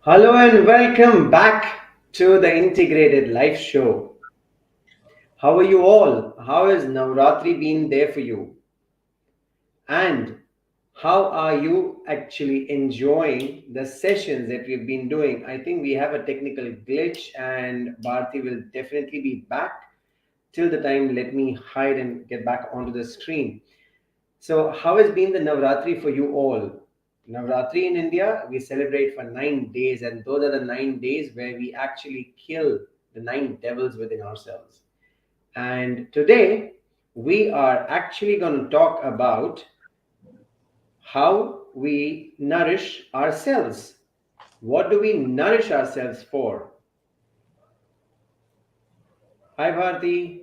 Hello and welcome back to the Integrated Life Show. How are you all? How has Navratri been there for you? And how are you actually enjoying the sessions that we've been doing? I think we have a technical glitch, and Bharti will definitely be back. Till the time, let me hide and get back onto the screen. So, how has been the Navratri for you all? Navratri in India, we celebrate for 9 days, and those are the 9 days where we actually kill the nine devils within ourselves. And today, we are actually going to talk about how we nourish ourselves. What do we nourish ourselves for? Hi, Bharti.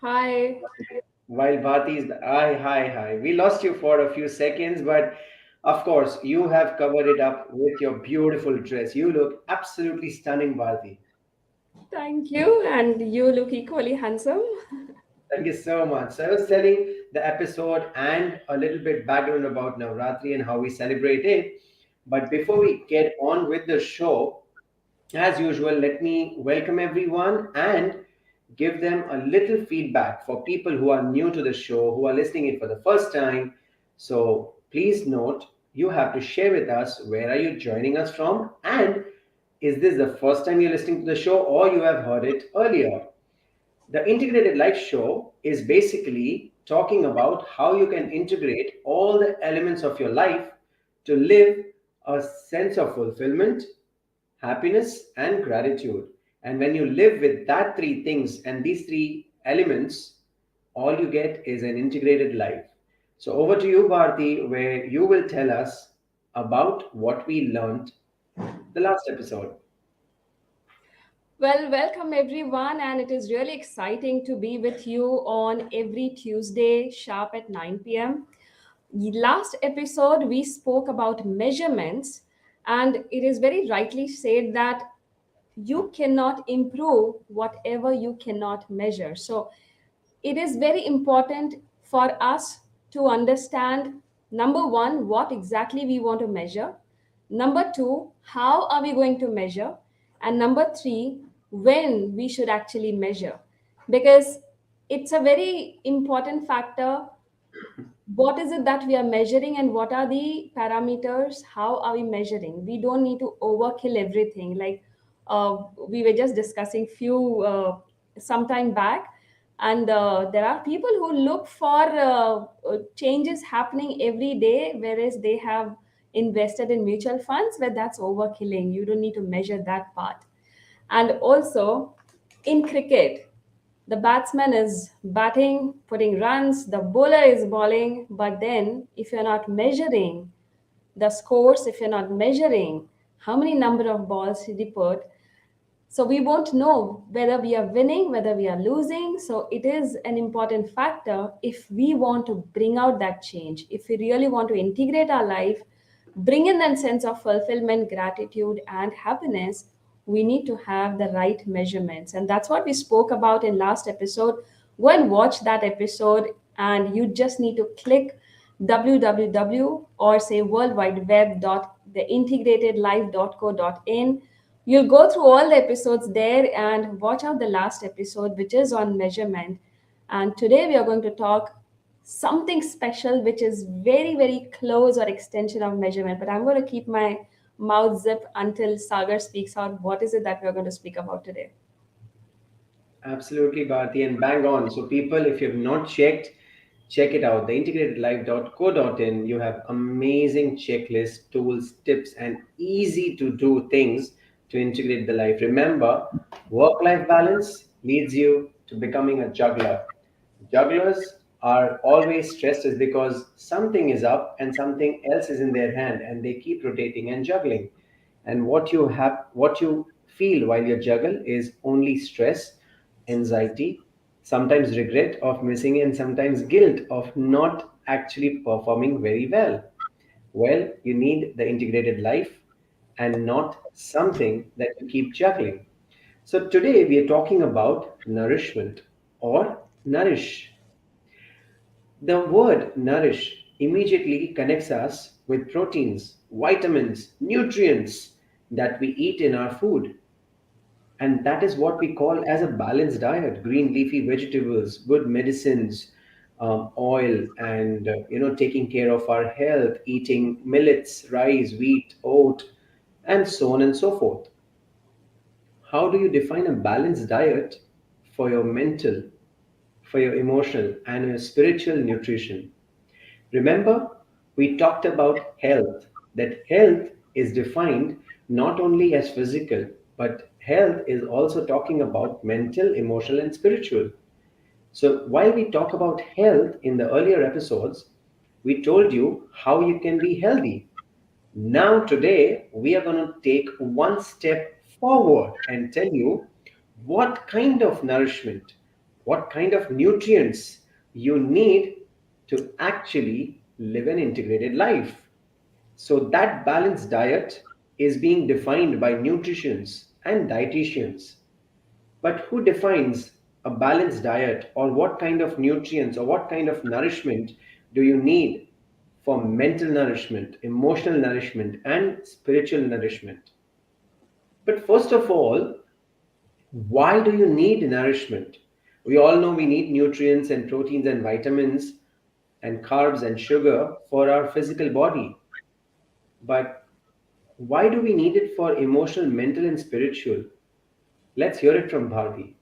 Hi. While Bharti's, hi. We lost you for a few seconds, but of course, you have covered it up with your beautiful dress. You look absolutely stunning, Bharti. Thank you. And you look equally handsome. Thank you so much. So I was telling the episode and a little bit background about Navratri and how we celebrate it. But before we get on with the show, as usual, let me welcome everyone and give them a little feedback for people who are new to the show, who are listening it for the first time. So please note, you have to share with us where are you joining us from, and is this the first time you're listening to the show or you have heard it earlier? The Integrated Life Show is basically talking about how you can integrate all the elements of your life to live a sense of fulfillment, happiness, and gratitude. And when you live with that three things and these three elements, all you get is an integrated life. So, over to you, Bharti, where you will tell us about what we learned the last episode. Well, welcome everyone. And it is really exciting to be with you on every Tuesday, sharp at 9 p.m. Last episode, we spoke about measurements, and it is very rightly said that you cannot improve whatever you cannot measure. So, it is very important for us to understand number one, what exactly we want to measure, number two, how are we going to measure, and number three, when we should actually measure. Because it's a very important factor, what is it that we are measuring and what are the parameters, how are we measuring. We don't need to overkill everything, like we were just discussing few some time back, and there are people who look for changes happening every day, whereas they have invested in mutual funds where that's overkilling. You don't need to measure that part. And also in cricket, the batsman is batting, putting runs, the bowler is bowling, but then if you're not measuring the scores, if you're not measuring how many number of balls did he put, so we won't know whether we are winning, whether we are losing. So it is an important factor if we want to bring out that change, if we really want to integrate our life, bring in that sense of fulfillment, gratitude, and happiness. We need to have the right measurements. And that's what we spoke about in last episode. Go and watch that episode, and you just need to click www or say worldwideweb.theintegratedlife.co.in. You'll go through all the episodes there and watch out the last episode, which is on measurement. And today we are going to talk something special, which is very, very close or extension of measurement. But I'm going to keep my mouth zip until Sagar speaks out. What is it that we're going to speak about today? Absolutely, Bharti, and bang on. So, people, if you have not checked, check it out. Theintegratedlife.co.in. You have amazing checklists, tools, tips, and easy to do things to integrate the life. Remember, work life balance leads you to becoming a juggler. Jugglers are always stressed is because something is up and something else is in their hand, and they keep rotating and juggling. And what you feel while you juggle is only stress, anxiety, sometimes regret of missing, and sometimes guilt of not actually performing very well. Well, you need the integrated life and not something that you keep juggling. So today we are talking about nourishment or nourish. The word nourish immediately connects us with proteins, vitamins, nutrients that we eat in our food. And that is what we call as a balanced diet: green leafy vegetables, good medicines, oil, and taking care of our health, eating millets, rice, wheat, oat, and so on and so forth. How do you define a balanced diet for your mental, for your emotional, and your spiritual nutrition? Remember, we talked about health, that health is defined not only as physical, but health is also talking about mental, emotional, and spiritual. So, while we talk about health in the earlier episodes, we told you how you can be healthy. Now, today, we are going to take one step forward and tell you what kind of nourishment, what kind of nutrients you need to actually live an integrated life. So, that balanced diet is being defined by nutritionists and dietitians. But who defines a balanced diet, or what kind of nutrients or what kind of nourishment do you need for mental nourishment, emotional nourishment, and spiritual nourishment? But first of all, why do you need nourishment? We all know we need nutrients and proteins and vitamins and carbs and sugar for our physical body. But why do we need it for emotional, mental, and spiritual? Let's hear it from Bharti.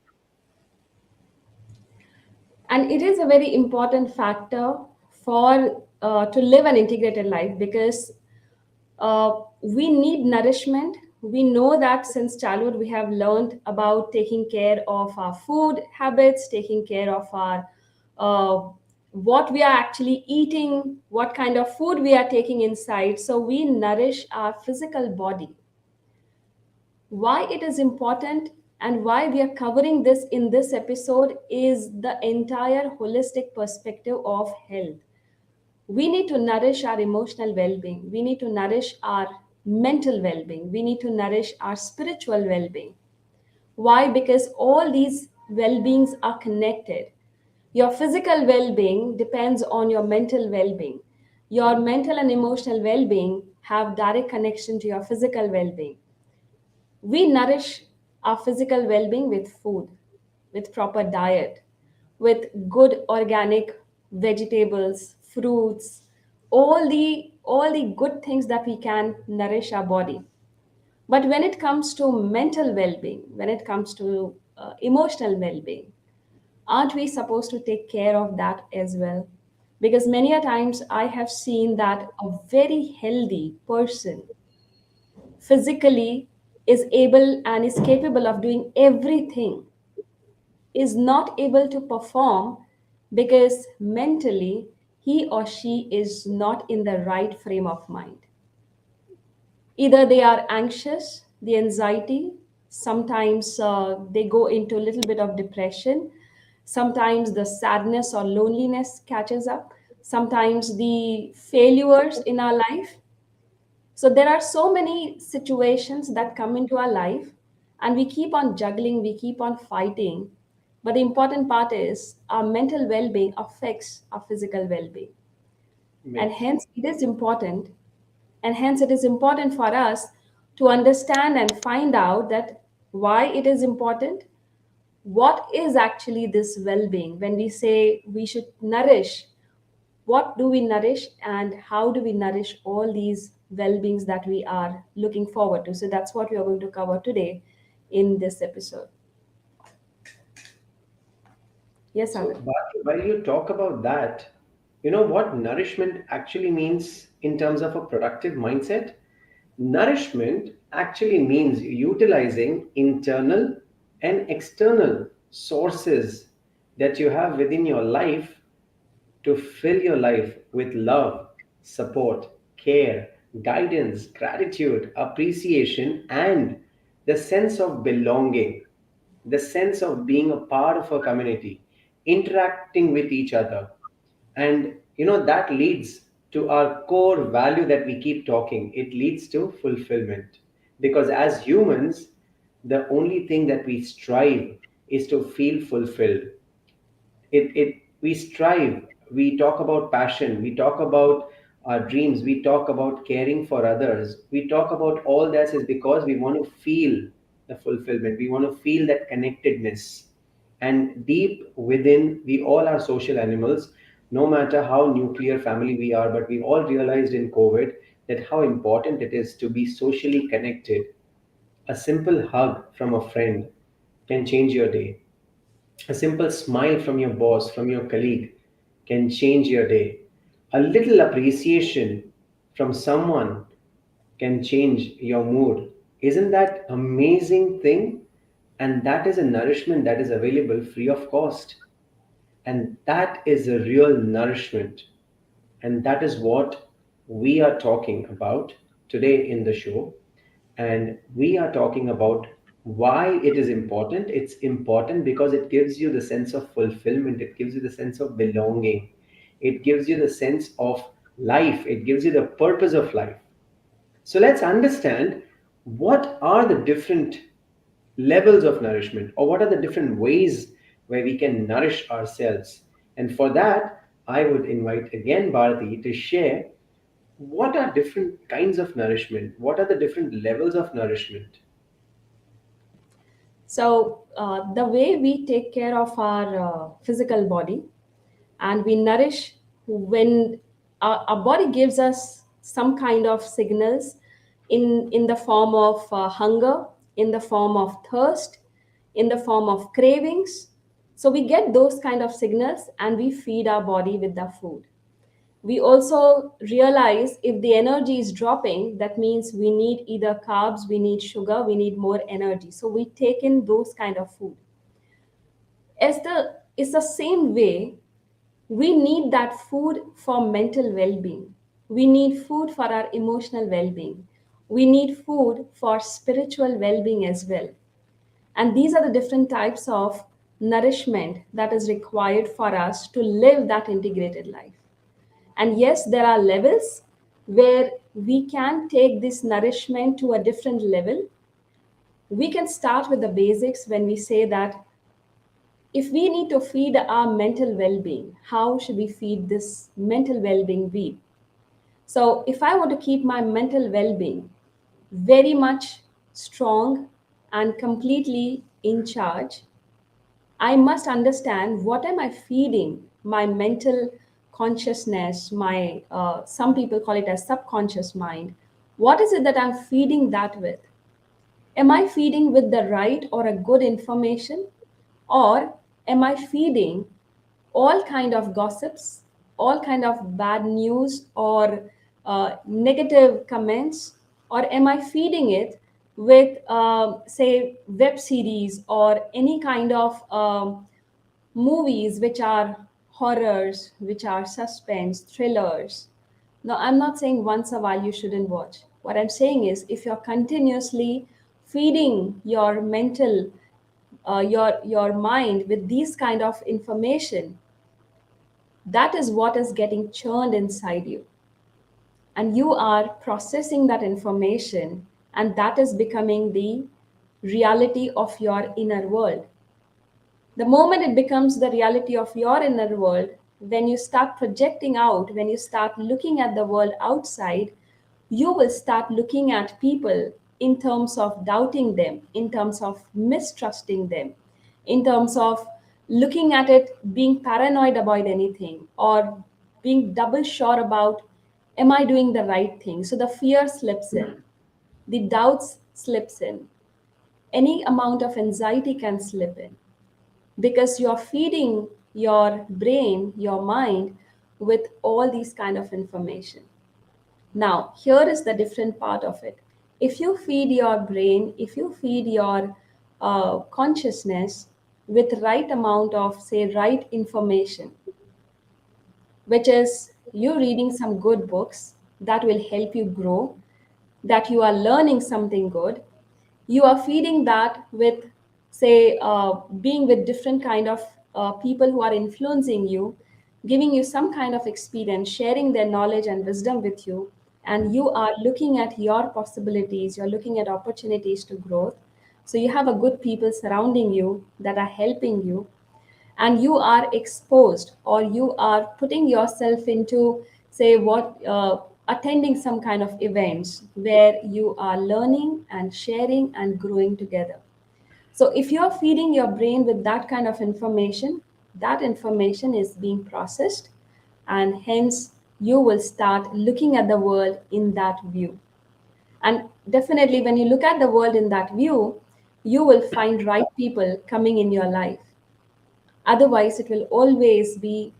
And it is a very important factor for to live an integrated life, because we need nourishment. We know that since childhood we have learned about taking care of our food habits, taking care of our uh, what we are actually eating, what kind of food we are taking inside, so we nourish our physical body. Why it is important and why we are covering this in this episode is the entire holistic perspective of health. We need to nourish our emotional well-being, we need to nourish our mental well-being, we need to nourish our spiritual well-being. Why? Because all these well-beings are connected. Your physical well-being depends on your mental well-being. Your mental and emotional well-being have direct connection to your physical well-being. We nourish our physical well being with food, with proper diet, with good organic vegetables, fruits, all the good things that we can nourish our body. But when it comes to mental well being, when it comes to emotional well being, aren't we supposed to take care of that as well? Because many a times I have seen that a very healthy person physically is able and is capable of doing everything, is not able to perform because mentally he or she is not in the right frame of mind. Either they are anxious, the anxiety, sometimes they go into a little bit of depression, sometimes the sadness or loneliness catches up, sometimes the failures in our life. So there are so many situations that come into our life, and we keep on juggling, we keep on fighting. But the important part is our mental well being affects our physical well being. And Yes. hence, it is important. And hence, it is important for us to understand and find out that why it is important. What is actually this well being? When we say we should nourish, what do we nourish and how do we nourish all these well-beings that we are looking forward to? So that's what we are going to cover today in this episode. Yes, So, Agar. while you talk about that, you know what nourishment actually means in terms of a productive mindset? Nourishment actually means utilizing internal and external sources that you have within your life to fill your life with love, support, care, guidance, gratitude, appreciation, and the sense of belonging, the sense of being a part of a community, interacting with each other. And that leads to our core value that we keep talking. It leads to fulfillment. Because as humans, the only thing that we strive is to feel fulfilled. It we strive, we talk about passion, we talk about our dreams, we talk about caring for others, we talk about all this is because we want to feel the fulfillment, we want to feel that connectedness. And deep within, we all are social animals, no matter how nuclear family we are, but we all realized in COVID that how important it is to be socially connected. A simple hug from a friend can change your day. A simple smile from your boss, from your colleague, can change your day. A little appreciation from someone can change your mood. Isn't that amazing thing? And that is a nourishment that is available free of cost. And that is a real nourishment. And that is what we are talking about today in the show. And we are talking about why it is important. It's important because it gives you the sense of fulfillment, it gives you the sense of belonging, it gives you the sense of life, it gives you the purpose of life. So let's understand what are the different levels of nourishment, or what are the different ways where we can nourish ourselves. And for that, I would invite again Bharati to share what are different kinds of nourishment, what are the different levels of nourishment. So, the way we take care of our physical body and we nourish when our body gives us some kind of signals in the form of hunger, in the form of thirst, in the form of cravings. So, we get those kind of signals and we feed our body with the food. We also realize if the energy is dropping, that means we need either carbs, we need sugar, we need more energy. So we take in those kind of food. It's the same way we need that food for mental well-being. We need food for our emotional well-being. We need food for spiritual well-being as well. And these are the different types of nourishment that is required for us to live that integrated life. And yes, there are levels where we can take this nourishment to a different level. We can start with the basics when we say that if we need to feed our mental well being, how should we feed this mental well being we? So, if I want to keep my mental well being very much strong and completely in charge, I must understand what am I feeding my mental consciousness, my some people call it as subconscious mind. What is it that I'm feeding that with? Am I feeding with the right or a good information, or am I feeding all kind of gossips, all kind of bad news or negative comments, or am I feeding it with say web series or any kind of movies which are horrors, which are suspense, thrillers? No, I'm not saying once a while you shouldn't watch. What I'm saying is if you're continuously feeding your mental, your mind with these kind of information, that is what is getting churned inside you. And you are processing that information, and that is becoming the reality of your inner world. The moment it becomes the reality of your inner world, when you start projecting out, when you start looking at the world outside, you will start looking at people in terms of doubting them, in terms of mistrusting them, in terms of looking at it being paranoid about anything or being double sure about am I doing the right thing. So the fear slips in, the doubts slips in, any amount of anxiety can slip in because you're feeding your brain, your mind with all these kind of information. Now, here is the different part of it. If you feed your brain, if you feed your consciousness with right amount of, say, right information, which is you reading some good books that will help you grow, that you are learning something good, you are feeding that with, say, being with different kind of people who are influencing you, giving you some kind of experience, sharing their knowledge and wisdom with you, and you are looking at your possibilities, you're looking at opportunities to growth. So you have a good people surrounding you that are helping you, and you are exposed or you are putting yourself into say what attending some kind of events where you are learning and sharing and growing together. So if you're feeding your brain with that kind of information, that information is being processed, and hence you will start looking at the world in that view. And definitely, when you look at the world in that view, you will find right people coming in your life. Otherwise, it will always be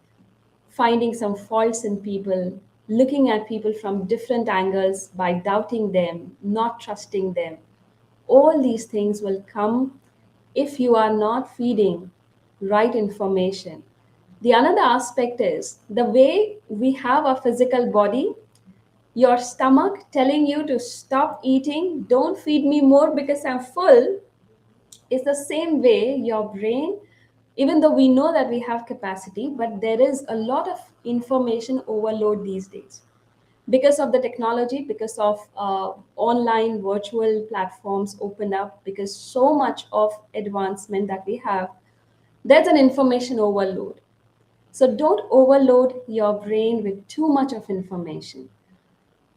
finding some faults in people, looking at people from different angles by doubting them, not trusting them. All these things will come if you are not feeding right information. The another aspect is the way we have a physical body, your stomach telling you to stop eating, don't feed me more because I'm full, is the same way your brain, even though we know that we have capacity, but there is a lot of information overload these days because of the technology, because of online virtual platforms open up, because so much of advancement that we have, there's an information overload. So don't overload your brain with too much of information.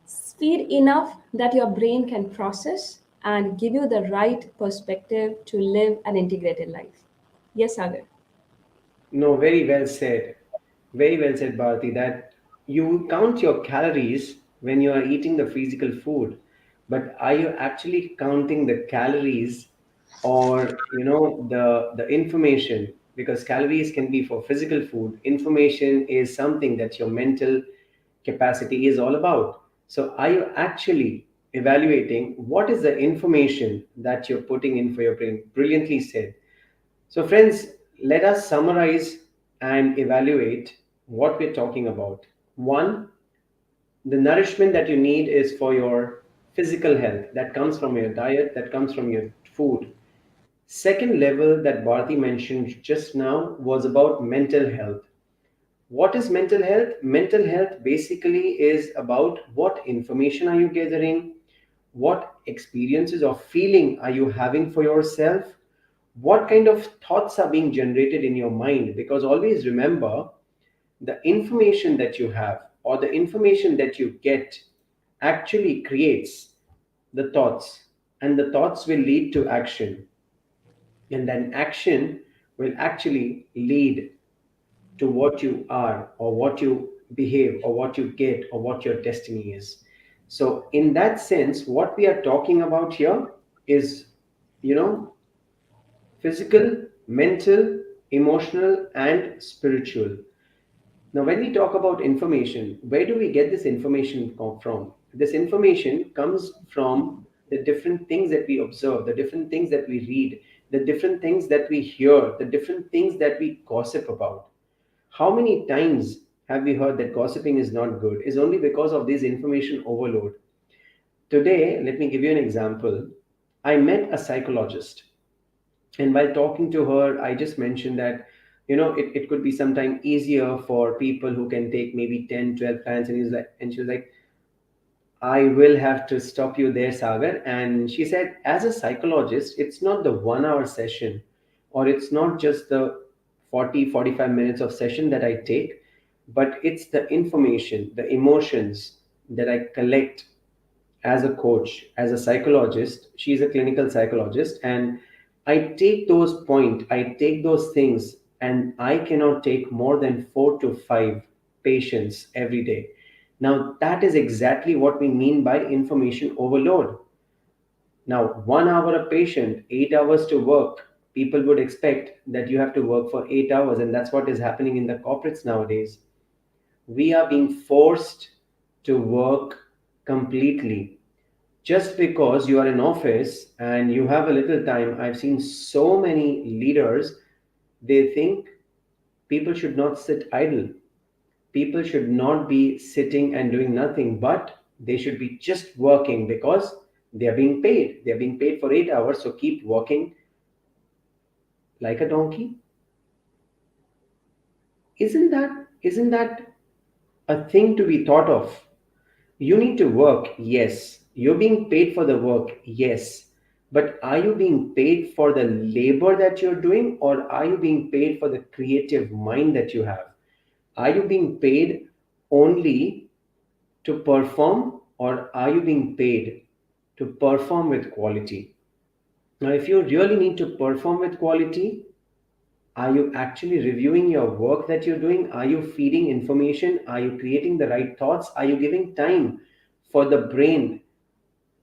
Speed enough that your brain can process and give you the right perspective to live an integrated life. Yes, Sagar. No, very well said. Very well said, Bharati, that you count your calories when you are eating the physical food, but are you actually counting the calories or the information? Because calories can be for physical food. Information is something that your mental capacity is all about. So are you actually evaluating what is the information that you're putting in for your brain? Brilliantly said. So, friends, let us summarize and evaluate what we're talking about. One, the nourishment that you need is for your physical health, that comes from your diet, that comes from your food. Second level that Bharti mentioned just now was about mental health. What is mental health? Mental health basically is about what information are you gathering, what experiences or feeling are you having for yourself, what kind of thoughts are being generated in your mind. Because always remember, the information that you have or the information that you get actually creates the thoughts, and the thoughts will lead to action, and then action will actually lead to what you are or what you behave or what you get or what your destiny is. So in that sense, what we are talking about here is, you know physical, mental, emotional, and spiritual. Now, when we talk about information, where do we get this information from? This information comes from the different things that we observe, the different things that we read, the different things that we hear, the different things that we gossip about. How many times have we heard that gossiping is not good? Is only because of this information overload. Today, let me give you an example. I met a psychologist, and while talking to her, I just mentioned that it could be sometime easier for people who can take maybe 10, 12 clients. And she was like, I will have to stop you there, Sagar. And she said, as a psychologist, it's not the 1 hour session, or it's not just the 40, 45 minutes of session that I take, but it's the information, the emotions that I collect as a coach, as a psychologist. She's a clinical psychologist, and I take those things, and I cannot take more than 4 to 5 patients every day. Now, that is exactly what we mean by information overload. Now, 1 hour a patient, 8 hours to work. People would expect that you have to work for 8 hours, and that's what is happening in the corporates nowadays. We are being forced to work completely just because you are in office and you have a little time. I've seen so many leaders, they think people should not sit idle. People should not be sitting and doing nothing, but they should be just working because they are being paid. They are being paid for 8 hours, so keep working like a donkey. Isn't that a thing to be thought of? You need to work, yes. You're being paid for the work, yes. But are you being paid for the labor that you're doing, or are you being paid for the creative mind that you have? Are you being paid only to perform, or are you being paid to perform with quality? Now, if you really need to perform with quality, are you actually reviewing your work that you're doing? Are you feeding information? Are you creating the right thoughts? Are you giving time for the brain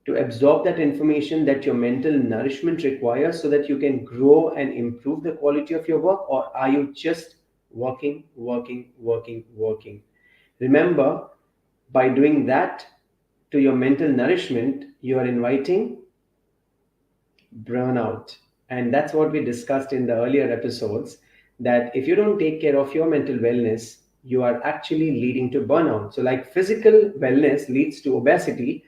to absorb that information that your mental nourishment requires so that you can grow and improve the quality of your work? Or are you just working, working, working, working? Remember, by doing that to your mental nourishment, you are inviting burnout. And that's what we discussed in the earlier episodes, that if you don't take care of your mental wellness, you are actually leading to burnout. So, like physical wellness leads to obesity,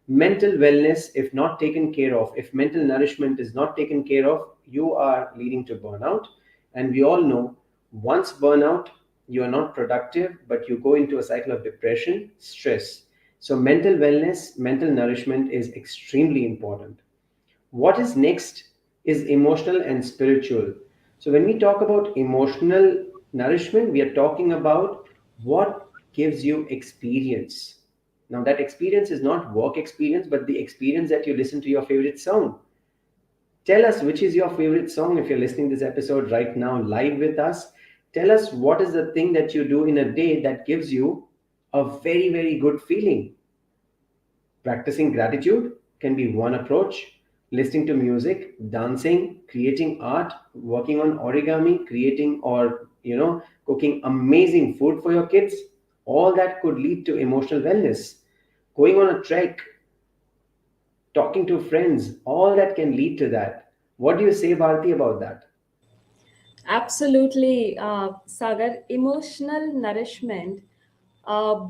mental wellness, if not taken care of, if mental nourishment is not taken care of, you are leading to burnout. And we all know, once burnout, you are not productive, but you go into a cycle of depression, stress. So, mental wellness, mental nourishment is extremely important. What is next is emotional and spiritual. So, when we talk about emotional nourishment, we are talking about what gives you experience. Now, that experience is not work experience, but the experience that you listen to your favorite song. Tell us which is your favorite song if you're listening this episode right now live with us. Tell us what is the thing that you do in a day that gives you a very, very good feeling. Practicing gratitude can be one approach. Listening to music, dancing, creating art, working on origami, creating or cooking amazing food for your kids, all that could lead to emotional wellness. Going on a trek, talking to friends, all that can lead to that. What do you say, Bharati, about that? Absolutely, Sagar. Emotional nourishment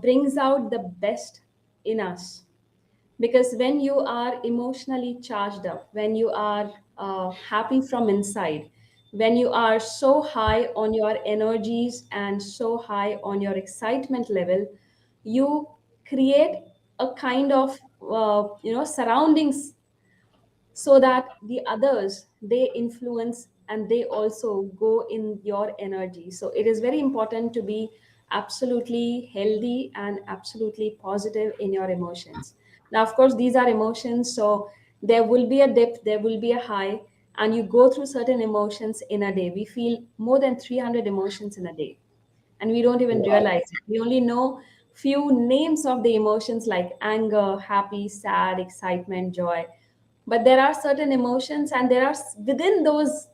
brings out the best in us, because when you are emotionally charged up, when you are happy from inside, when you are so high on your energies and so high on your excitement level, you create a kind of surroundings, so that the others, they influence and they also go in your energy. So it is very important to be absolutely healthy and absolutely positive in your emotions. Now, of course, these are emotions, so there will be a dip, there will be a high, and you go through certain emotions in a day. We feel more than 300 emotions in a day, and we don't even Wow. realize it. We only know few names of the emotions like anger, happy, sad, excitement, joy. But there are certain emotions, and there are within those,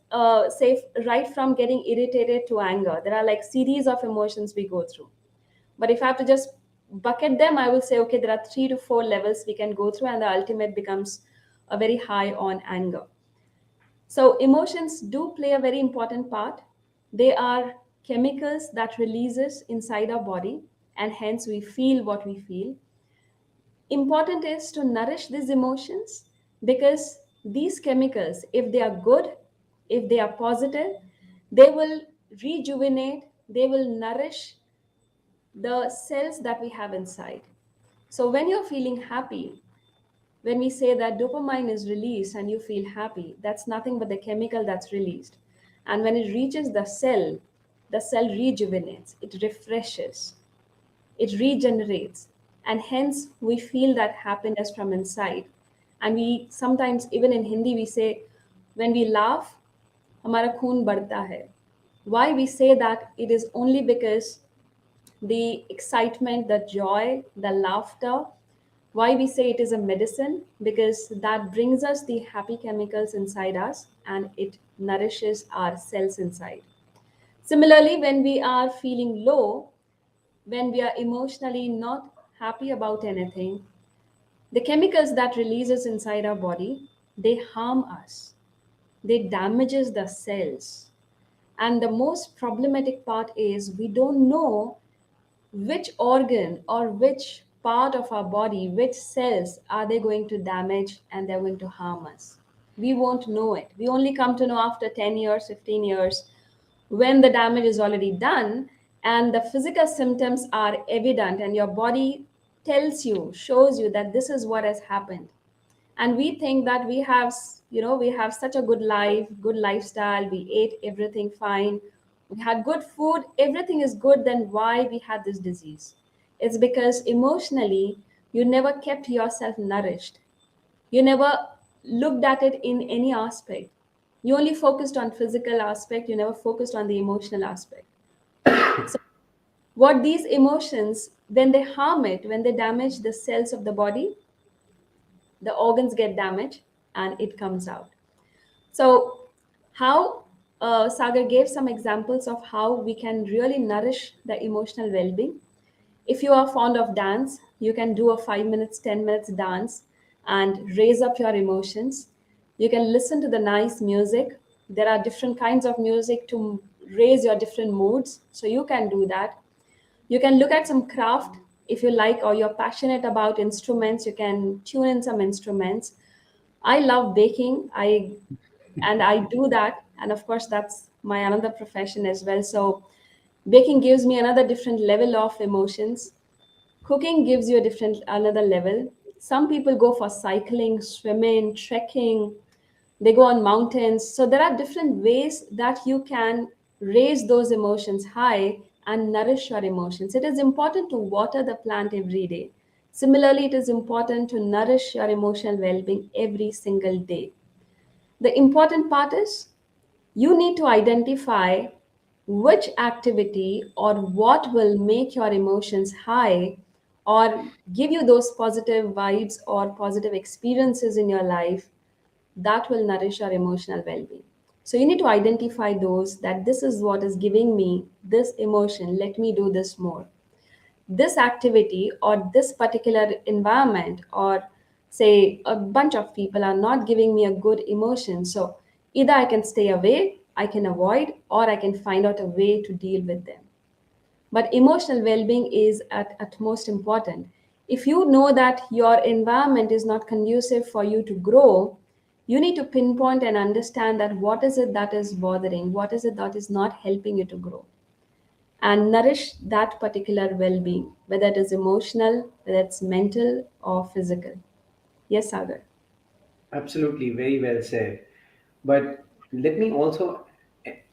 say, right from getting irritated to anger, there are like series of emotions we go through. But if I have to just bucket them, I will say, okay, there are 3 to 4 levels we can go through, and the ultimate becomes a very high on anger. So emotions do play a very important part. They are chemicals that releases inside our body, and hence we feel what we feel. Important is to nourish these emotions, because these chemicals, if they are good, if they are positive, they will rejuvenate, they will nourish the cells that we have inside. So when you're feeling happy, when we say that dopamine is released and you feel happy, that's nothing but the chemical that's released. And when it reaches the cell rejuvenates, it refreshes, it regenerates, and hence we feel that happiness from inside. And we sometimes, even in Hindi, we say, when we laugh, हमारा खून बढ़ता है. Why we say that? It is only because the excitement, the joy, the laughter. Why we say it is a medicine? Because that brings us the happy chemicals inside us and it nourishes our cells inside. Similarly, when we are feeling low, when we are emotionally not happy about anything, the chemicals that releases inside our body, they harm us. They damages the cells. And the most problematic part is we don't know which organ or which part of our body, which cells are they going to damage and they're going to harm us. We won't know it. We only come to know after 10 years, 15 years, when the damage is already done and the physical symptoms are evident and your body tells you, shows you that this is what has happened. And we think that we have, we have such a good life, good lifestyle, we ate everything fine, we had good food, everything is good, then why we had this disease? It's because emotionally, you never kept yourself nourished. You never looked at it in any aspect. You only focused on physical aspect, you never focused on the emotional aspect. So what these emotions, when they harm it, when they damage the cells of the body, the organs get damaged and it comes out. So, how Sagar gave some examples of how we can really nourish the emotional well being. If you are fond of dance, you can do a 5 minutes, 10 minutes dance and raise up your emotions. You can listen to the nice music. There are different kinds of music to raise your different moods. So, you can do that. You can look at some craft if you like, or you're passionate about instruments. You can tune in some instruments. I love baking. I do that, and of course that's my another profession as well. So baking gives me another different level of emotions. Cooking gives you a different another level. Some people go for cycling, swimming, trekking, they go on mountains. So there are different ways that you can raise those emotions high and nourish your emotions. It is important to water the plant every day. Similarly, it is important to nourish your emotional well-being every single day. The important part is you need to identify which activity or what will make your emotions high or give you those positive vibes or positive experiences in your life that will nourish your emotional well-being. So you need to identify those, that this is what is giving me this emotion, let me do this more. This activity or this particular environment, or say a bunch of people are not giving me a good emotion, so either I can stay away, I can avoid, or I can find out a way to deal with them. But emotional well-being is at most important. If you know that your environment is not conducive for you to grow, you need to pinpoint and understand that what is it that is bothering, what is it that is not helping you to grow, and nourish that particular well-being, whether it is emotional, whether it's mental or physical. Yes, Sagar. Absolutely, very well said. But let me also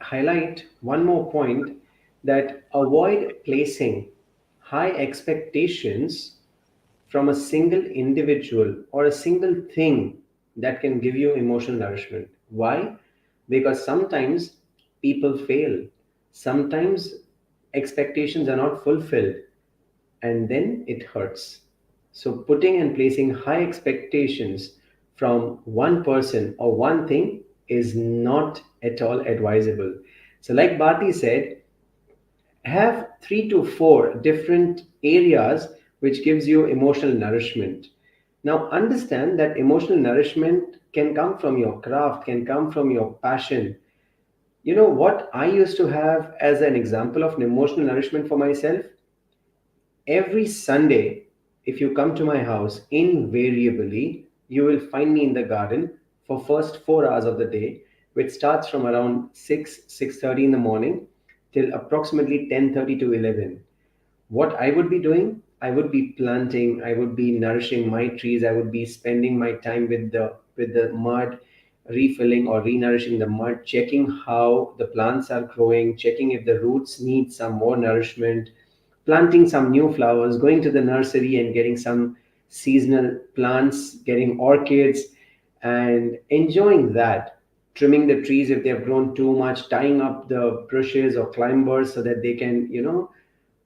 highlight one more point, that avoid placing high expectations from a single individual or a single thing that can give you emotional nourishment. Why? Because sometimes people fail, sometimes expectations are not fulfilled, and then it hurts. So, putting and placing high expectations from one person or one thing is not at all advisable. So, like Bharti said, have 3 to 4 different areas which gives you emotional nourishment. Now understand that emotional nourishment can come from your craft, can come from your passion. You know what I used to have as an example of an emotional nourishment for myself? Every Sunday, if you come to my house, invariably you will find me in the garden for first 4 hours of the day, which starts from around 6:30 in the morning till approximately 10:30 to 11. What I would be doing, I would be planting, I would be nourishing my trees, I would be spending my time with the mud, refilling or re-nourishing the mud, checking how the plants are growing, checking if the roots need some more nourishment, planting some new flowers, going to the nursery and getting some seasonal plants, getting orchids, and enjoying that. Trimming the trees if they have grown too much, tying up the bushes or climbers so that they can,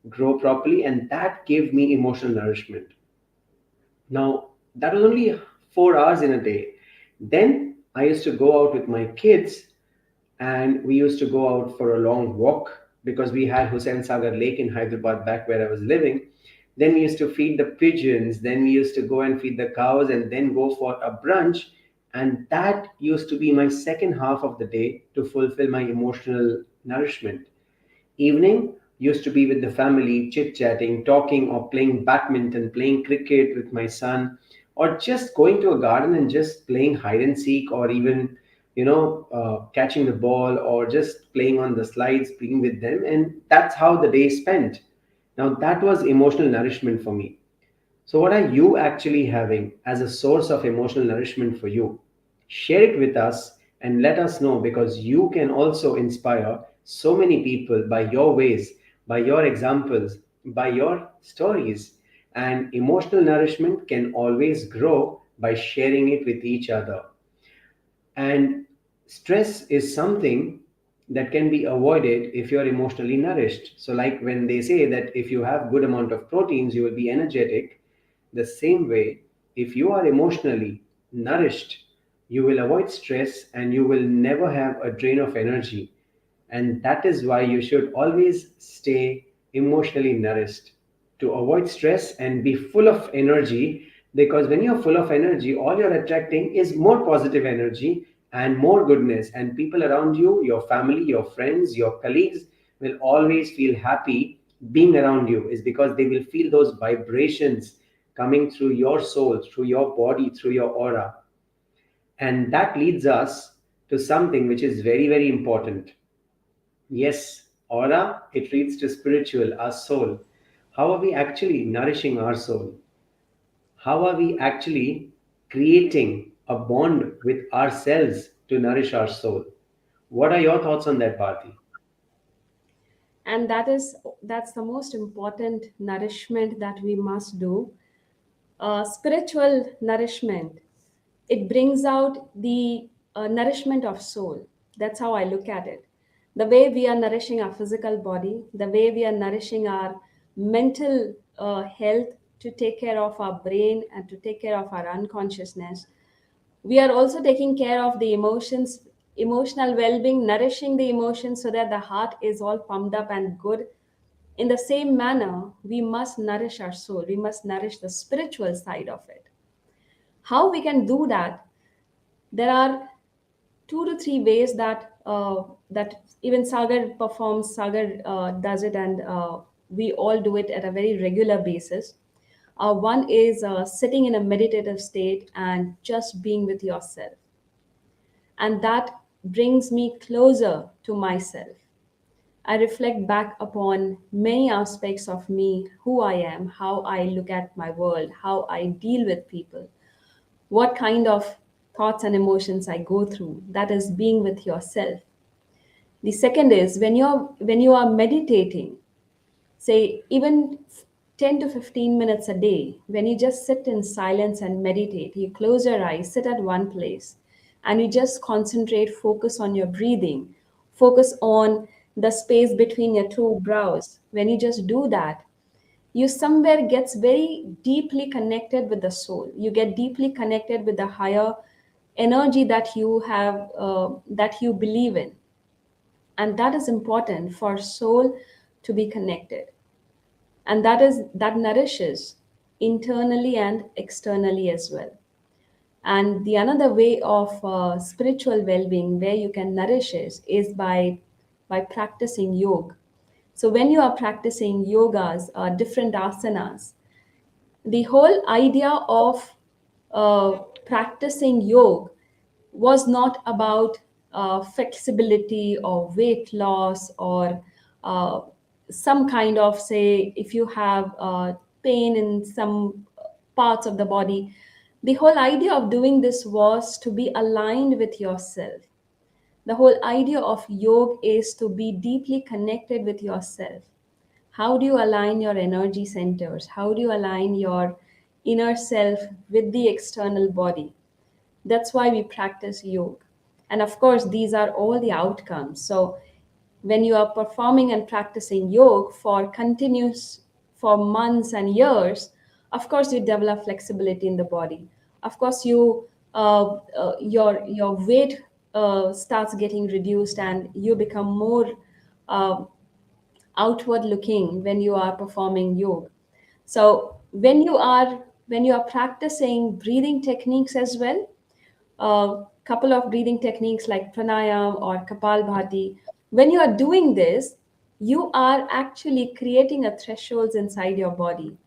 grow properly, and that gave me emotional nourishment. Now that was only 4 hours in a day. Then I used to go out with my kids, and we used to go out for a long walk because we had Hussain Sagar Lake in Hyderabad back where I was living. Then we used to feed the pigeons, then we used to go and feed the cows, and then go for a brunch. And that used to be my second half of the day to fulfill my emotional nourishment. Evening used to be with the family, chit chatting, talking, or playing badminton, playing cricket with my son, or just going to a garden and just playing hide and seek, or even, catching the ball, or just playing on the slides, being with them. And that's how the day spent. Now, that was emotional nourishment for me. So, what are you actually having as a source of emotional nourishment for you? Share it with us and let us know, because you can also inspire so many people by your ways, by your examples. by your stories. And emotional nourishment can always grow by sharing it with each other. And stress is something that can be avoided if you're emotionally nourished. So, like when they say that if you have good amount of proteins, you will be energetic. The same way, if you are emotionally nourished, you will avoid stress and you will never have a drain of energy. And that is why you should always stay emotionally nourished to avoid stress and be full of energy. Because when you're full of energy, all you're attracting is more positive energy and more goodness. And people around you, your family, your friends, your colleagues, will always feel happy being around you, is because they will feel those vibrations coming through your soul, through your body, through your aura. And that leads us to something which is very, very important. Yes, aura, it leads to spiritual, our soul. How are we actually nourishing our soul? How are we actually creating a bond with ourselves to nourish our soul? What are your thoughts on that, Bharti? And that's the most important nourishment that we must do. Spiritual nourishment, it brings out the nourishment of soul. That's how I look at it. The way we are nourishing our physical body, the way we are nourishing our mental health, to take care of our brain and to take care of our unconsciousness, we are also taking care of the emotions, emotional well-being, nourishing the emotions so that the heart is all pumped up and good. In the same manner, we must nourish our soul, we must nourish the spiritual side of it. How we can do that? There are 2 to 3 ways that even Sagar does it, and we all do it at a very regular basis. One is sitting in a meditative state and just being with yourself, and that brings me closer to myself. I reflect back upon many aspects of me, who I am, how I look at my world, how I deal with people, what kind of thoughts and emotions I go through. That is being with yourself. The second is when you are meditating, say even 10 to 15 minutes a day, when you just sit in silence and meditate, you close your eyes, sit at one place, and you just concentrate, focus on your breathing, focus on the space between your two brows. When you just do that, you somewhere gets very deeply connected with the soul. You get deeply connected with the higher energy that you have, that you believe in. And that is important for soul to be connected, and that nourishes internally and externally as well. And the another way of spiritual well-being where you can nourish is by practicing yoga. So when you are practicing yogas, different asanas, the whole idea of uh, practicing yoga was not about flexibility or weight loss or uh, some kind of, say, if you have pain in some parts of the body. The whole idea of doing this was to be aligned with yourself. The whole idea of yoga is to be deeply connected with yourself. How do you align your energy centers? How do you align your inner self with the external body? That's why we practice yoga. And of course, these are all the outcomes. So when you are performing and practicing yoga for months and years, of course you develop flexibility in the body. Of course, your weight starts getting reduced, and you become more uh, outward looking when you are performing yoga. So when you are practicing breathing techniques as well, a couple of breathing techniques like pranayam or kapalbhati, when you are doing this, you are actually creating a thresholds inside your body,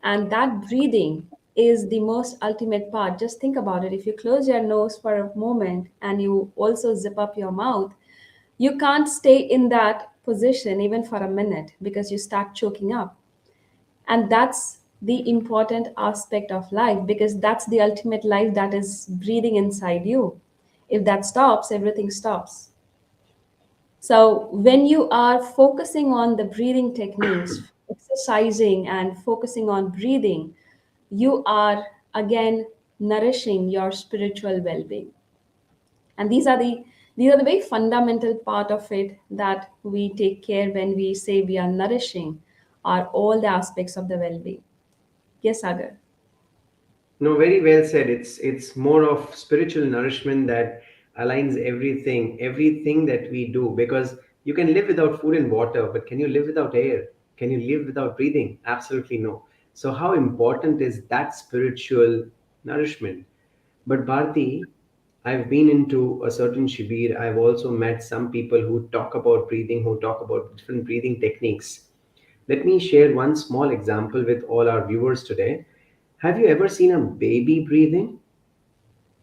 and that breathing is the most ultimate part. Just think about it. If you close your nose for a moment and you also zip up your mouth, you can't stay in that position even for a minute because you start choking up. And that's the important aspect of life, because that's the ultimate life that is breathing inside you. If that stops, everything stops. So when you are focusing on the breathing techniques, exercising and focusing on breathing, you are again nourishing your spiritual well-being. And these are the very fundamental part of it that we take care when we say we are nourishing are all the aspects of the well-being. Yes, Agar. No, very well said. It's more of spiritual nourishment that aligns everything that we do. Because you can live without food and water, but can you live without air? Can you live without breathing? Absolutely no. So how important is that spiritual nourishment? But Bharti, I've been into a certain shibir. I've also met some people who talk about breathing, who talk about different breathing techniques. Let me share one small example with all our viewers today. Have you ever seen a baby breathing?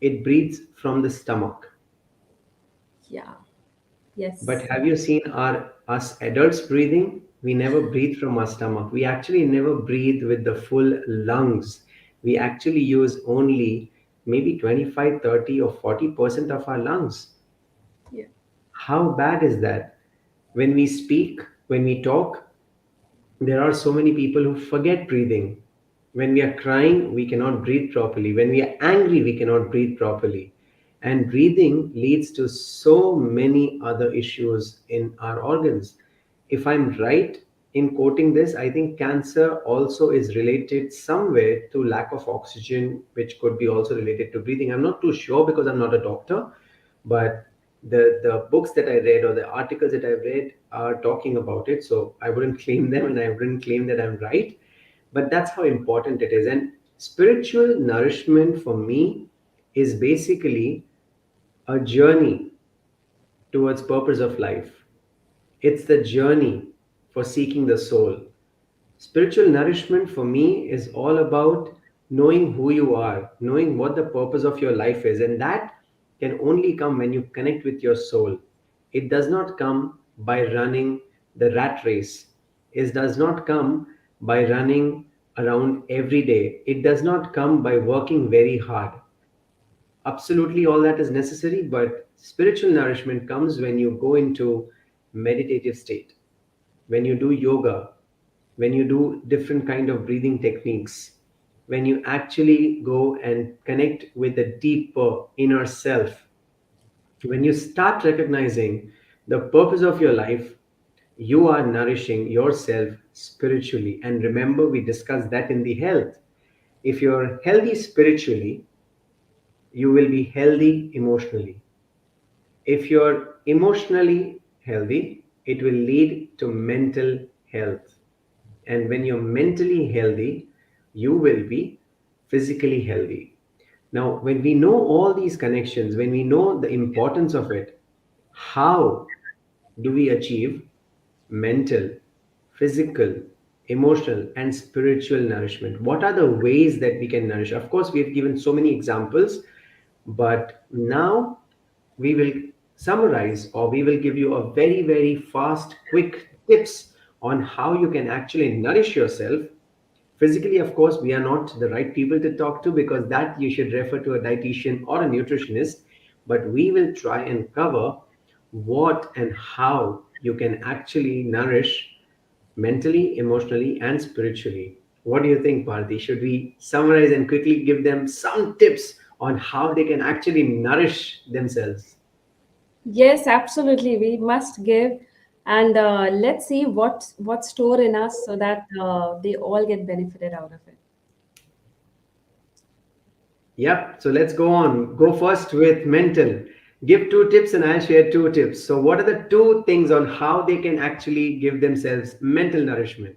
It breathes from the stomach. Yeah. But Yes. have you seen our us adults breathing? We never breathe from our stomach. We actually never breathe with the full lungs. We actually use only maybe 25, 30, or 40% of our lungs. Yeah. How bad is that? When we speak, when we talk, there are so many people who forget breathing. When we are crying, we cannot breathe properly. When we are angry, we cannot breathe properly. And breathing leads to so many other issues in our organs. If I'm right in quoting this, I think cancer also is related somewhere to lack of oxygen, which could be also related to breathing. I'm not too sure because I'm not a doctor, but the books that I read or the articles that I've read are talking about it. So I wouldn't claim them and I wouldn't claim that I'm right, but that's how important it is. And spiritual nourishment for me is basically a journey towards purpose of life. It's the journey for seeking the soul. Spiritual nourishment for me is all about knowing who you are, knowing what the purpose of your life is, and that can only come when you connect with your soul. It does not come by running the rat race. It does not come by running around every day. It does not come by working very hard. Absolutely, all that is necessary, but spiritual nourishment comes when you go into meditative state, when you do yoga, when you do different kind of breathing techniques, when you actually go and connect with the deeper inner self, when you start recognizing the purpose of your life, you are nourishing yourself spiritually. And remember, we discussed that in the health. If you're healthy spiritually, you will be healthy emotionally. If you're emotionally healthy, it will lead to mental health. And when you're mentally healthy, you will be physically healthy. Now, when we know all these connections, when we know the importance of it, how do we achieve mental, physical, emotional, and spiritual nourishment? What are the ways that we can nourish? Of course, we have given so many examples, but now we will summarize, or we will give you a very, very fast, quick tips on how you can actually nourish yourself physically. Of course, we are not the right people to talk to, because that you should refer to a dietitian or a nutritionist. But we will try and cover what and how you can actually nourish mentally, emotionally, and spiritually. What do you think, Parthi? Should we summarize and quickly give them some tips on how they can actually nourish themselves? Yes, absolutely. We must give, and let's see what's stored in us so that they all get benefited out of it. Yep. So let's go on. Go first with mental. Give two tips and I'll share two tips. So, what are the two things on how they can actually give themselves mental nourishment?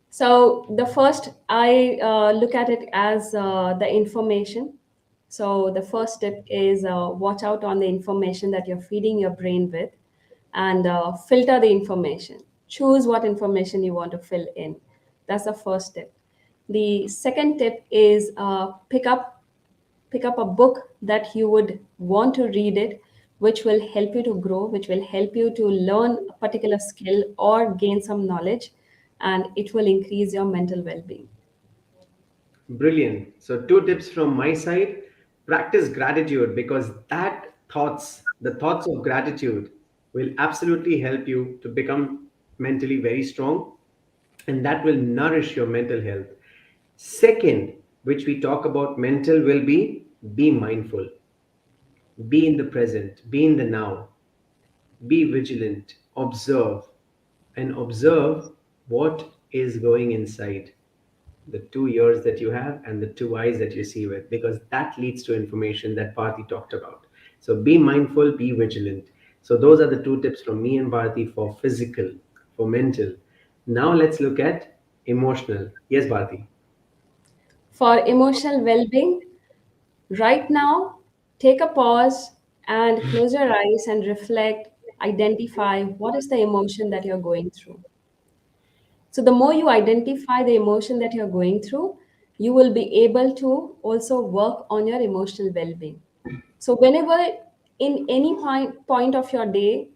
So the first, I look at it as the information. So the first tip is watch out on the information that you're feeding your brain with, and filter the information. Choose what information you want to fill in. That's the first tip. The second tip is pick up a book that you would want to read it, which will help you to grow, which will help you to learn a particular skill or gain some knowledge, and it will increase your mental well-being. Brilliant. So, two tips from my side. Practice gratitude, because the thoughts of gratitude will absolutely help you to become mentally very strong, and that will nourish your mental health. Second, which we talk about mental, will be mindful, be in the present, be in the now, be vigilant, observe what is going inside the two ears that you have and the two eyes that you see with, because that leads to information that Bharti talked about. So be mindful, be vigilant. So those are the two tips from me and Bharti for physical, for mental. Now let's look at emotional. Yes, Bharti. For emotional well being, right now, take a pause and close your eyes and reflect, identify what is the emotion that you're going through. So, the more you identify the emotion that you're going through, you will be able to also work on your emotional well being. So, whenever in any point of your day,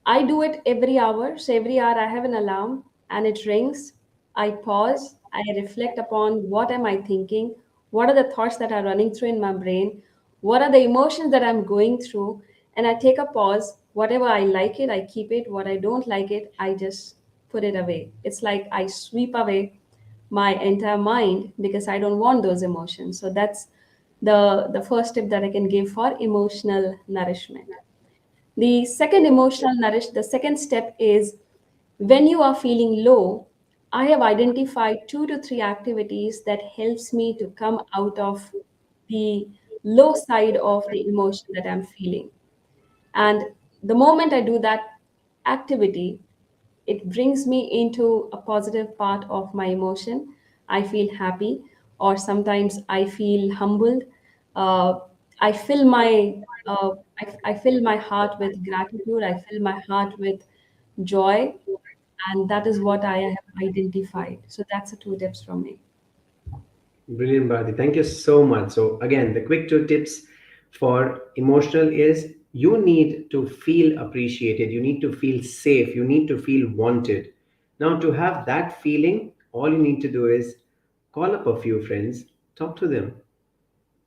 I do it every hour. So every hour I have an alarm and it rings. I pause. I reflect upon what am I thinking? What are the thoughts that are running through in my brain? What are the emotions that I'm going through? And I take a pause. Whatever I like it, I keep it. What I don't like it, I just put it away. It's like I sweep away my entire mind because I don't want those emotions. So that's the first tip that I can give for emotional nourishment. The second step is when you are feeling low, I have identified 2 to 3 activities that helps me to come out of the low side of the emotion that I'm feeling. And the moment I do that activity, it brings me into a positive part of my emotion. I feel happy, or sometimes I feel humbled. Uh, I fill my I fill my heart with gratitude. I fill my heart with joy, and that is what I have identified. So that's the 2 tips from me. Brilliant, Bharti. Thank you so much. So, again, the quick two tips for emotional is you need to feel appreciated, you need to feel safe, you need to feel wanted. Now, to have that feeling, all you need to do is call up a few friends, talk to them,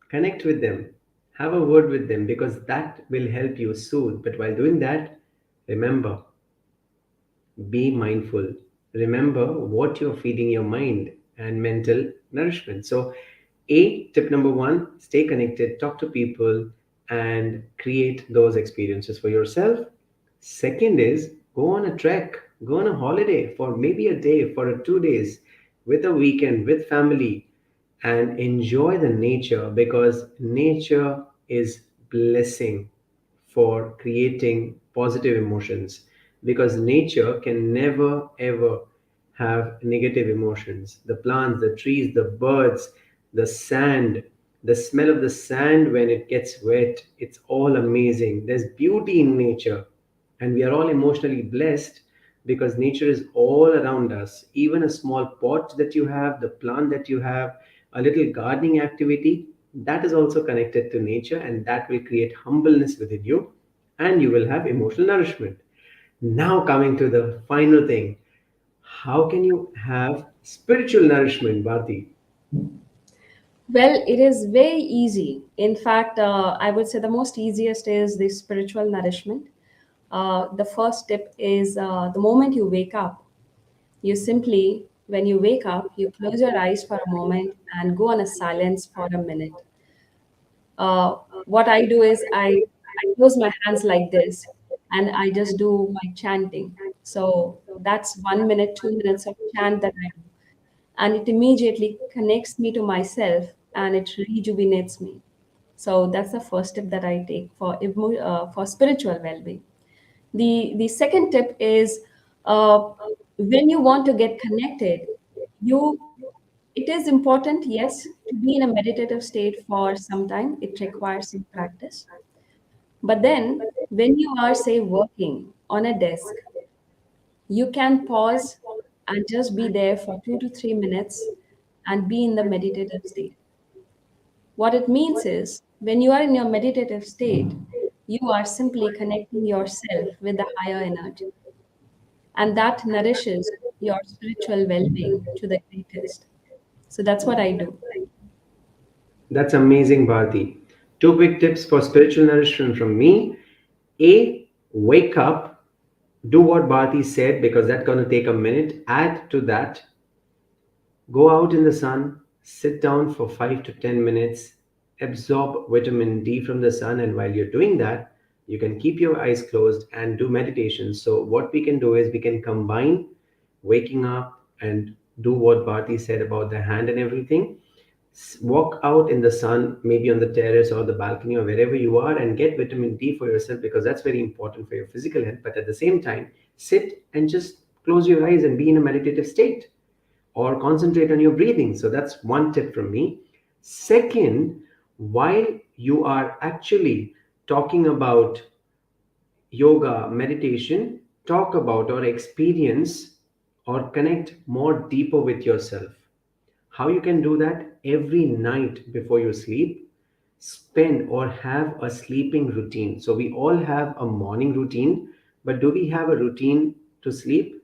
connect with them, have a word with them, because that will help you soothe. But while doing that, remember, be mindful. Remember what you're feeding your mind and mental nourishment. So, tip number one, stay connected, talk to people, and create those experiences for yourself. Second is go on a trek, go on a holiday for maybe a day, for a 2 days, with a weekend, with family, and enjoy the nature, because nature is blessing for creating positive emotions, because nature can never ever have negative emotions. The plants, the trees, the birds, the sand, the smell of the sand when it gets wet, it's all amazing. There's beauty in nature, and we are all emotionally blessed because nature is all around us. Even a small pot that you have, the plant that you have, a little gardening activity, that is also connected to nature, and that will create humbleness within you, and you will have emotional nourishment. Now, coming to the final thing, how can you have spiritual nourishment, Bharti? Well, it is very easy. In fact, I would say the most easiest is the spiritual nourishment. The first tip is the moment you wake up, you simply, when you wake up, you close your eyes for a moment and go on a silence for a minute. What I do is I close my hands like this and I just do my chanting. So that's 1 minute, 2 minutes of chant that I do. And it immediately connects me to myself and it rejuvenates me. So that's the first tip that I take for spiritual well-being. The second tip is when you want to get connected, you it is important, yes, to be in a meditative state for some time. It requires some practice. But then, when you are, say, working on a desk, you can pause and just be there for 2 to 3 minutes and be in the meditative state. What it means is, when you are in your meditative state, you are simply connecting yourself with the higher energy, and that nourishes your spiritual well being to the greatest. So that's what I do. That's amazing, Bharti. Two quick tips for spiritual nourishment from me. A, wake up Do what Bharti said, because that's going to take a minute. Add to that, go out in the sun, sit down for 5 to 10 minutes, absorb vitamin D from the sun, and while you're doing that, you can keep your eyes closed and do meditation. So, what we can do is we can combine waking up and do what Bharti said about the hand and everything. Walk out in the sun, maybe on the terrace or the balcony or wherever you are, and get vitamin D for yourself, because that's very important for your physical health. But at the same time, sit and just close your eyes and be in a meditative state, or concentrate on your breathing. So that's one tip from me. Second, while you are actually talking about yoga, meditation, talk about or experience or connect more deeper with yourself. How you can do that? Every night before you sleep, spend or have a sleeping routine. So we all have a morning routine, but do we have a routine to sleep?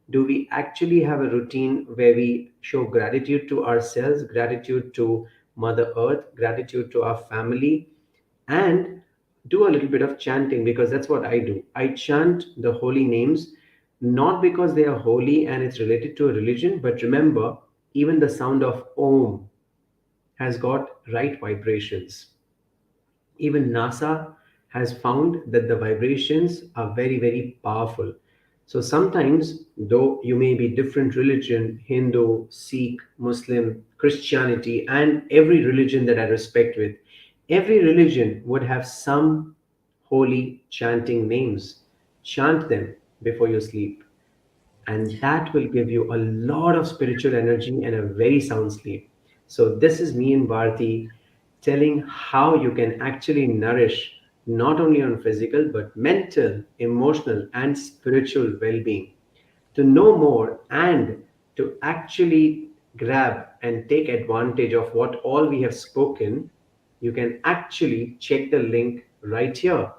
Do we actually have a routine where we show gratitude to ourselves, gratitude to Mother Earth, gratitude to our family, and do a little bit of chanting? Because that's what I do. I chant the holy names, not because they are holy and it's related to a religion, but remember, even the sound of Om has got right vibrations. Even NASA has found that the vibrations are very, very powerful. So sometimes, though you may be different religion, Hindu, Sikh, Muslim, Christianity, and every religion that I respect with, every religion would have some holy chanting names. Chant them before you sleep, and that will give you a lot of spiritual energy and a very sound sleep. So, this is me and Bharti telling how you can actually nourish not only on physical but mental, emotional, and spiritual well being. To know more and to actually grab and take advantage of what all we have spoken, you can actually check the link right here,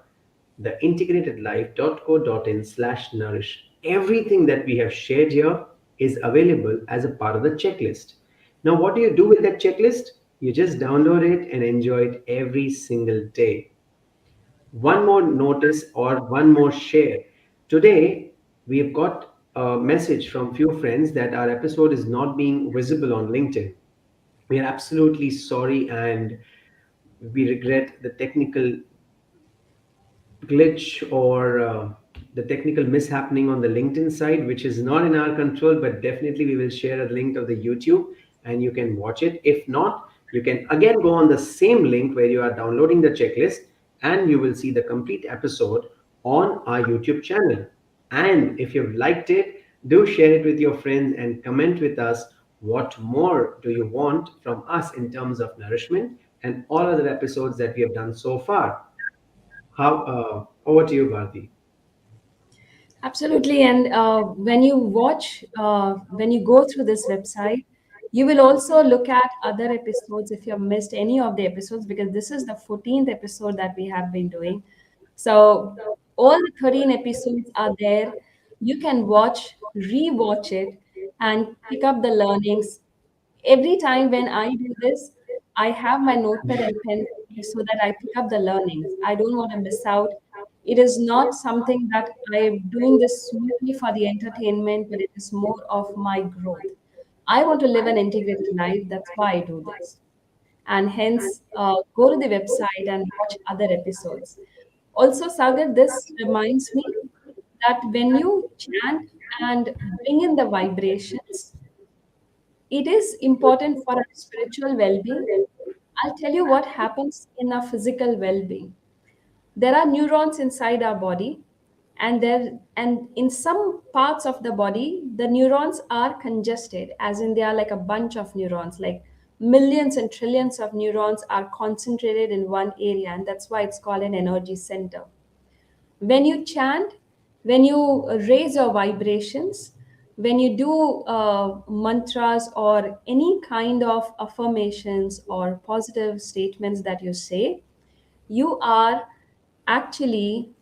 theintegratedlife.co.in/nourish. Everything that we have shared here is available as a part of the checklist. Now, what do you do with that checklist? You just download it and enjoy it every single day. One more notice or one more share. Today, we have got a message from few friends that our episode is not being visible on LinkedIn. We are absolutely sorry, and we regret the technical glitch or the technical mishappening on the LinkedIn side, which is not in our control, but definitely we will share a link of the YouTube and you can watch it. If not, you can again go on the same link where you are downloading the checklist, and you will see the complete episode on our YouTube channel. And if you've liked it, do share it with your friends and comment with us what more do you want from us in terms of nourishment and all other episodes that we have done so far. How over to you, Bharti. Absolutely. And when you go through this website, you will also look at other episodes if you have missed any of the episodes, because this is the 14th episode that we have been doing. So all the 13 episodes are there. You can watch, re-watch it, and pick up the learnings. Every time when I do this, I have my notepad and pen ready so that I pick up the learnings. I don't want to miss out. It is not something that I am doing this solely for the entertainment, but it is more of my growth. I want to live an integrated life. That's why I do this. And hence, go to the website and watch other episodes. Also, Sagar, this reminds me that when you chant and bring in the vibrations, it is important for our spiritual well being. I'll tell you what happens in our physical well being. There are neurons inside our body, and in some parts of the body, the neurons are congested, as in they are like a bunch of neurons, like millions and trillions of neurons are concentrated in one area, and that's why it's called an energy center. When you chant, when you raise your vibrations, when you do mantras or any kind of affirmations or positive statements that you say, you are actually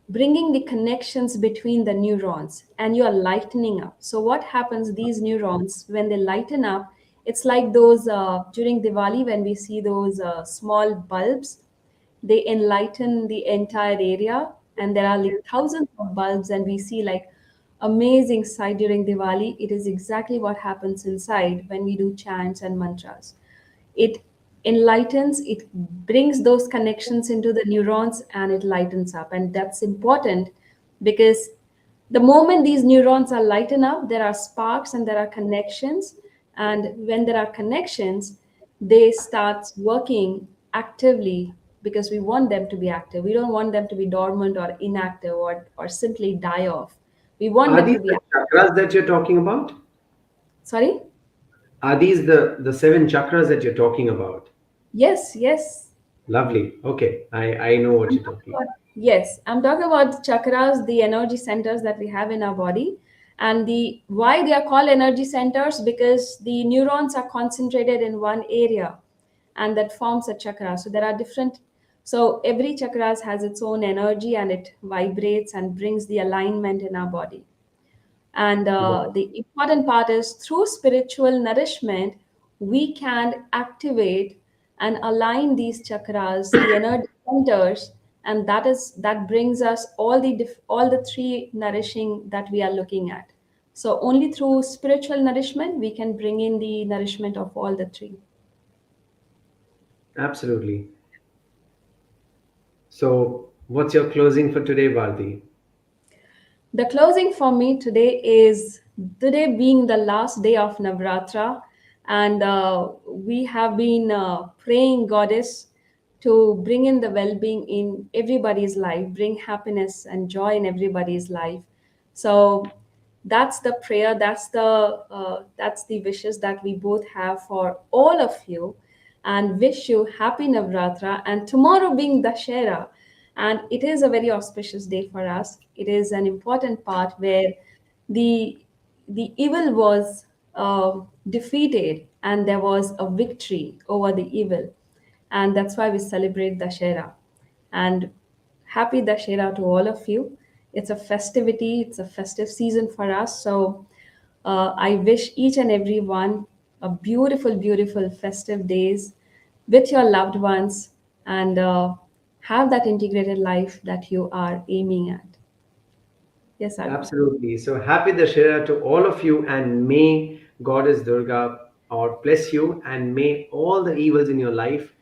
bringing the connections between the neurons and you are lightening up. So what happens, these neurons when they lighten up, it's like those during Diwali when we see those small bulbs, they enlighten the entire area. and there are like thousands of bulbs, and we see like amazing sight during Diwali. It is exactly what happens inside when we do chants and mantras. It enlightens, it brings those connections into the neurons, and it lightens up. And that's important because the moment these neurons are lighten up, there are sparks and there are connections. And when there are connections, they start working actively, because we want them to be active. We don't want them to be dormant or inactive, or simply die off. We want Are them these to be the active. chakras that you're talking about? Sorry. Are these the seven chakras that you're talking about? Yes, yes. Lovely. Okay, I know what you're talking. Yes, I'm talking about chakras, the energy centers that we have in our body. And the why they are called energy centers, because the neurons are concentrated in one area, and that forms a chakra. So there are different, so every chakras has its own energy, and it vibrates and brings the alignment in our body. And Wow. the important part is, through spiritual nourishment, we can activate and align these chakras, the energy centers, and that brings us all the three nourishing that we are looking at. So only through spiritual nourishment we can bring in the nourishment of all the three. Absolutely. So, what's your closing for today, Bharti? The closing for me today is, today being the last day of Navratra, and we have been praying Goddess to bring in the well-being in everybody's life, bring happiness and joy in everybody's life. So that's the prayer, that's the wishes that we both have for all of you, and wish you happy Navratra. And tomorrow being Dashera, and it is a very auspicious day for us. It is an important part where the the evil was defeated, and there was a victory over the evil, and that's why we celebrate Dashera. And happy Dashera to all of you. It's a festivity, it's a festive season for us. So I wish each and every one a beautiful, beautiful festive days with your loved ones, and have that integrated life that you are aiming at. Yes, Arvind. Absolutely. So happy Dashera to all of you, and may Goddess Durga or bless you, and may all the evils in your life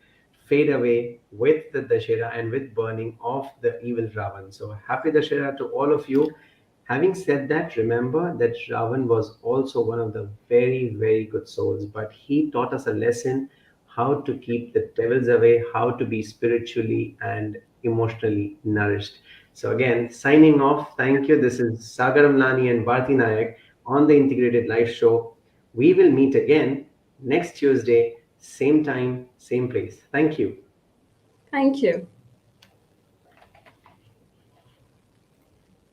fade away with the Dashera and with burning of the evil Ravan. So happy Dashera to all of you. Having said that, remember that Ravan was also one of the very, very good souls, but he taught us a lesson how to keep the devils away, how to be spiritually and emotionally nourished. So again, signing off. Thank you. This is Sagar Amlani and Bharti Nayak on the Integrated Life Show. We will meet again next Tuesday, same time, same place. Thank you. Thank you.